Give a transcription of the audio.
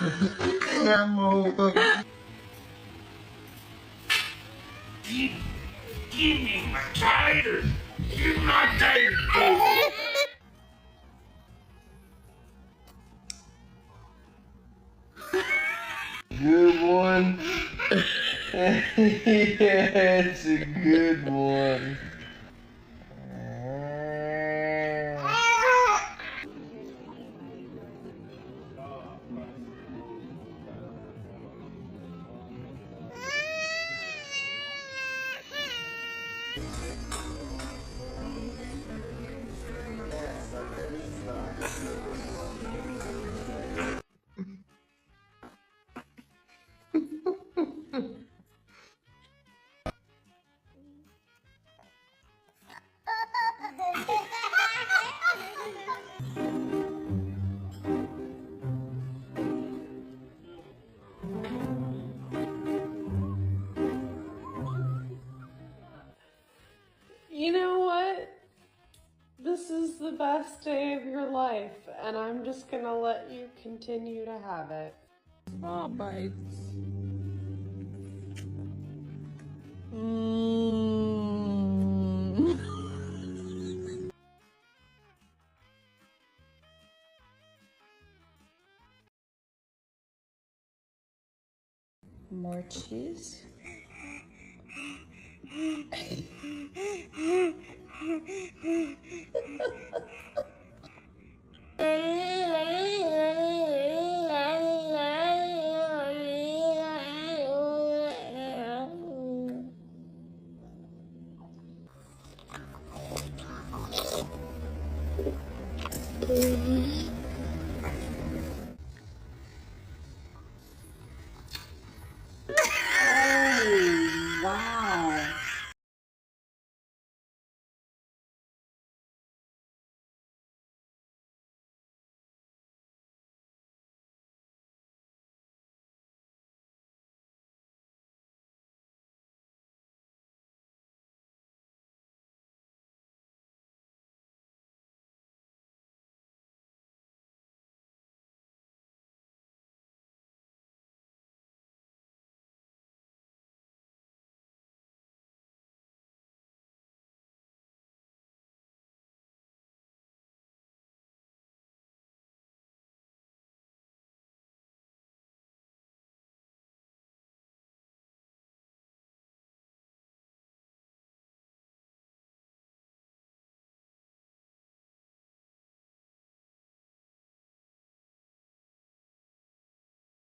I'm over. Give me my tires. Give me my tires. Good one. Yeah, it's a good one. You know what? This is the best day of your life, and I'm just gonna let you continue to have it. Oh, bites. More cheese.